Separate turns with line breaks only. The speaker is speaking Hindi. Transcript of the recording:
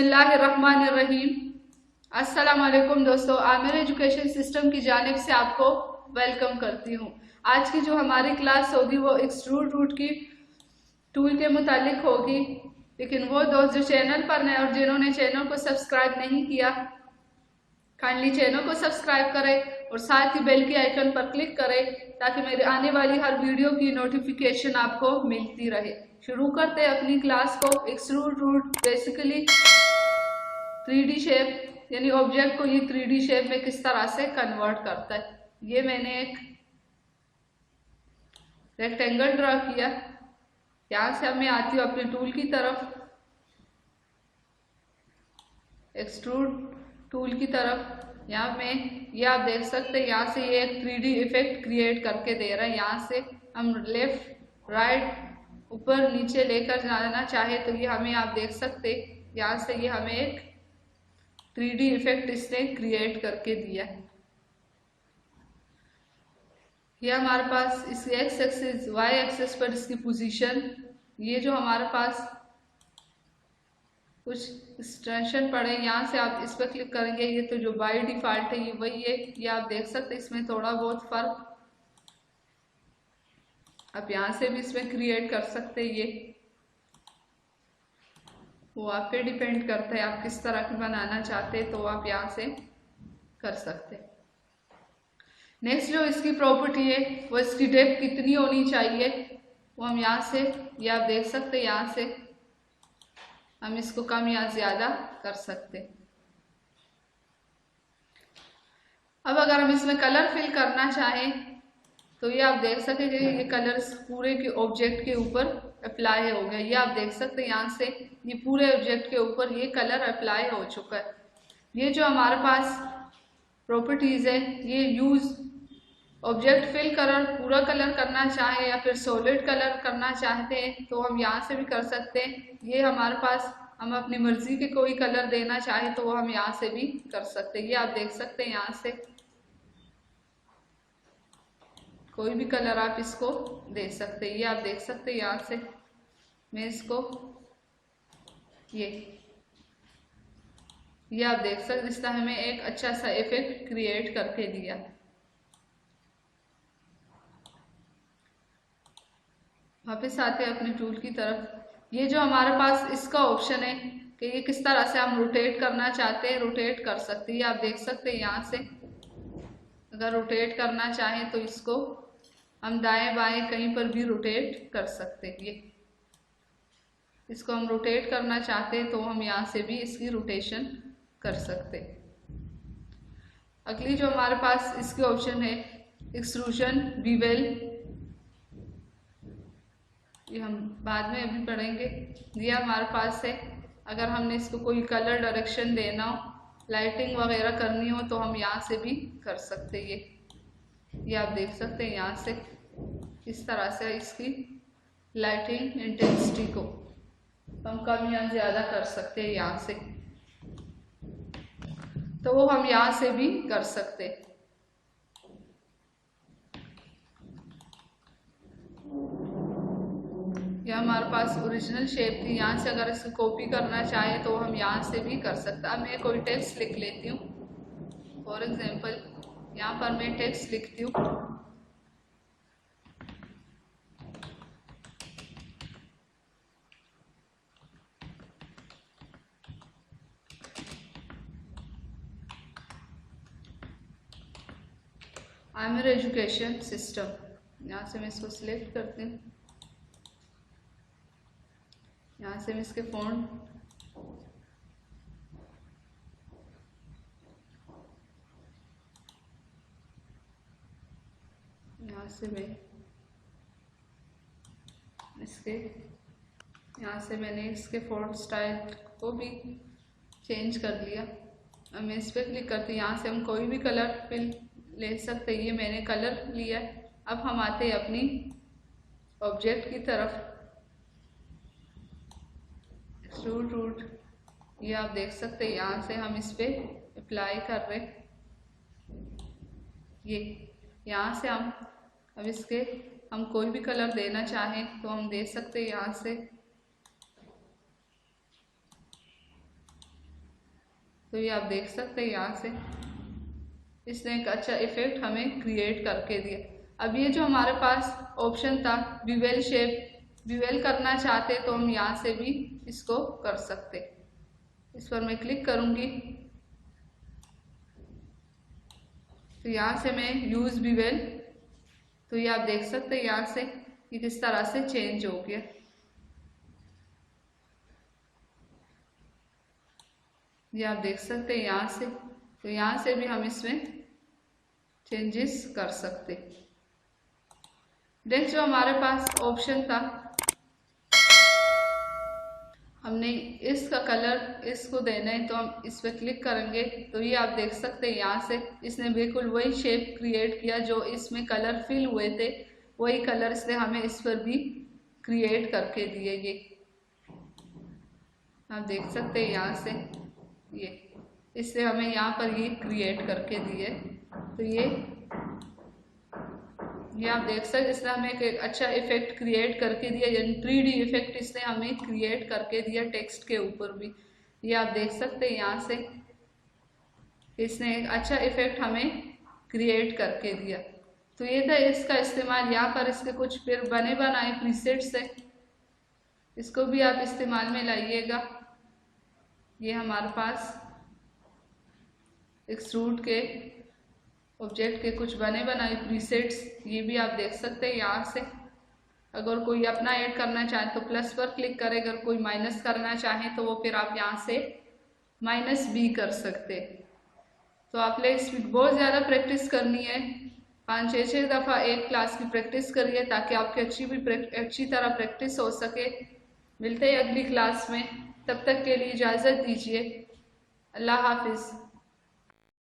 बिस्मिल्लाहिर्रहमानिर्रहीम। अस्सलाम वालेकुम दोस्तों, आमिर एजुकेशन सिस्टम की जानिब से आपको वेलकम करती हूँ। आज की जो हमारी क्लास होगी वो एक्सट्रूड रूट की टूल के मुतालिक होगी। लेकिन वो दोस्त जो चैनल पर नए और जिन्होंने चैनल को सब्सक्राइब नहीं किया, काइंडली चैनल को सब्सक्राइब करें और साथ ही बेल की आइकन पर क्लिक करें ताकि मेरे आने वाली हर वीडियो की नोटिफिकेशन आपको मिलती रहे। शुरू करते हैं अपनी क्लास को। एक्सट्रूड रूट बेसिकली 3D शेप यानी ऑब्जेक्ट को ये 3D शेप में किस तरह से कन्वर्ट करता है। ये मैंने एक रेक्टेंगल ड्रा किया। यहाँ से अब मैं आती हूँ अपने टूल की तरफ, एक्सट्रूड टूल की तरफ। यहाँ में ये आप देख सकते हैं, यहाँ से ये एक 3D इफेक्ट क्रिएट करके दे रहा है। यहाँ से हम लेफ्ट राइट ऊपर नीचे लेकर जाना चाहे तो ये हमें आप देख सकते, यहाँ से ये हमें एक 3D इफेक्ट इसने क्रिएट करके दिया। ये हमारे पास इसकी एक्स एक्सिस वाई एक्सिस पर इसकी पोजीशन, ये जो हमारे पास कुछ एक्सटेंशन पड़े, यहाँ से आप इस पर क्लिक करेंगे। ये तो जो बाय डिफॉल्ट है ये वही है। ये आप देख सकते हैं, इसमें थोड़ा बहुत फर्क आप यहाँ से भी इसमें क्रिएट कर सकते हैं। ये वो आप पे डिपेंड करता है, आप किस तरह की बनाना चाहते हैं तो आप यहाँ से कर सकते हैं। नेक्स्ट जो इसकी प्रॉपर्टी है वो इसकी डेप्थ कितनी होनी चाहिए, वो हम यहाँ से ये आप देख सकते हैं। यहाँ से हम इसको कम या ज़्यादा कर सकते हैं। अब अगर हम इसमें कलर फिल करना चाहें तो ये आप देख सकते हैं, ये कलर पूरे के ऑब्जेक्ट के ऊपर अप्लाई हो गया। ये आप देख सकते हैं, यहाँ से ये पूरे ऑब्जेक्ट के ऊपर ये कलर अप्लाई हो चुका है। ये जो हमारे पास प्रॉपर्टीज है, ये यूज ऑब्जेक्ट फिल कलर पूरा कलर करना चाहे या फिर सॉलिड कलर करना चाहते हैं तो हम यहाँ से भी कर सकते हैं। ये हमारे पास हम अपनी मर्जी के कोई कलर देना चाहे तो वो हम यहाँ से भी कर सकते हैं। ये आप देख सकते हैं, यहाँ से कोई भी कलर आप इसको दे सकते हैं। ये आप देख सकते हैं, यहाँ से मैं इसको ये आप देख सकते, इस तरह हमें एक अच्छा सा इफेक्ट क्रिएट करके दिया। वापस आते हैं अपने टूल की तरफ। ये जो हमारे पास इसका ऑप्शन है कि ये किस तरह से हम रोटेट करना चाहते हैं, रोटेट कर सकते हैं। आप देख सकते हैं, यहाँ से अगर रोटेट करना चाहें तो इसको हम दाएं बाएं कहीं पर भी रोटेट कर सकते हैं। ये इसको हम रोटेट करना चाहते हैं तो हम यहाँ से भी इसकी रोटेशन कर सकते हैं। अगली जो हमारे पास इसकी ऑप्शन है एक्सट्रूजन बीवेल, ये हम बाद में अभी पढ़ेंगे। ये हमारे पास है, अगर हमने इसको कोई कलर डायरेक्शन देना हो, लाइटिंग वगैरह करनी हो तो हम यहाँ से भी कर सकते हैं। ये आप देख सकते हैं, यहाँ से इस तरह से इसकी लाइटिंग इंटेंसिटी को हम कम या ज़्यादा कर सकते हैं यहाँ से, तो वो हम यहाँ से भी कर सकते हैं। यह हमारे पास ओरिजिनल शेप थी, यहाँ से अगर इसको कॉपी करना चाहे तो हम यहाँ से भी कर सकते हैं। अब मैं कोई टेक्स्ट लिख लेती हूँ। फॉर एग्जांपल यहाँ पर मैं टेक्स्ट लिखती हूँ, आमिर एजुकेशन सिस्टम। यहाँ से मैं इसको सिलेक्ट करती हूँ। यहाँ से मैं इसके फ़ॉन्ट यहाँ से मैं इसके यहाँ से मैंने इसके फ़ॉन्ट स्टाइल को भी चेंज कर लिया। अब मैं इस पर क्लिक करती हूँ। यहाँ से हम कोई भी कलर फिल ले सकते हैं। ये मैंने कलर लिया। अब हम आते हैं अपनी ऑब्जेक्ट की तरफ। एक्सट्रूड रूट, ये आप देख सकते हैं, यहाँ से हम इस पे अप्लाई कर रहे। ये यहाँ से हम अब इसके हम कोई भी कलर देना चाहें तो हम दे सकते हैं। यहाँ से तो ये आप देख सकते हैं यहाँ से इसने एक अच्छा इफेक्ट हमें क्रिएट करके दिया। अब ये जो हमारे पास ऑप्शन था बिवेल शेप, बिवेल करना चाहते तो हम यहाँ से भी इसको कर सकते। इस पर मैं क्लिक करूंगी तो यहाँ से मैं यूज बिवेल, तो ये आप देख सकते हैं यहाँ से ये किस तरह से चेंज हो गया। ये आप देख सकते हैं यहाँ से, तो यहाँ से भी हम इसमें चेंजेस कर सकते। नेक्स्ट जो हमारे पास ऑप्शन था, हमने इसका कलर इसको देना है तो हम इस पर क्लिक करेंगे तो ये आप देख सकते हैं यहाँ से इसने बिल्कुल वही शेप क्रिएट किया जो इसमें कलर फिल हुए थे, वही कलर इसने हमें इस पर भी क्रिएट करके दिए। ये आप देख सकते हैं यहाँ से ये इससे हमें यहाँ पर ये क्रिएट करके दिए। तो ये आप देख सकते इसने हमें एक अच्छा इफेक्ट क्रिएट करके दिया, यानी 3D इफेक्ट इसने हमें क्रिएट करके दिया टेक्स्ट के ऊपर भी। ये आप देख सकते हैं यहाँ से इसने एक अच्छा इफेक्ट हमें क्रिएट करके दिया। तो ये था इसका इस्तेमाल। यहाँ पर इसके कुछ फिर बने बनाए प्रीसेट्स है, इसको भी आप इस्तेमाल में लाइएगा। ये हमारे पास एक्सट्रूड के ऑब्जेक्ट के कुछ बने बनाए प्रीसेट्स, ये भी आप देख सकते हैं यहाँ से। अगर कोई अपना ऐड करना चाहे तो प्लस पर क्लिक करें, अगर कोई माइनस करना चाहे तो वो फिर आप यहाँ से माइनस भी कर सकते। तो आपने इसमें बहुत ज़्यादा प्रैक्टिस करनी है, 5-6 दफ़ा एक क्लास की प्रैक्टिस करिए ताकि आपकी अच्छी तरह प्रैक्टिस हो सके। मिलते हैं अगली क्लास में, तब तक के लिए इजाज़त दीजिए। अल्लाह हाफिज़।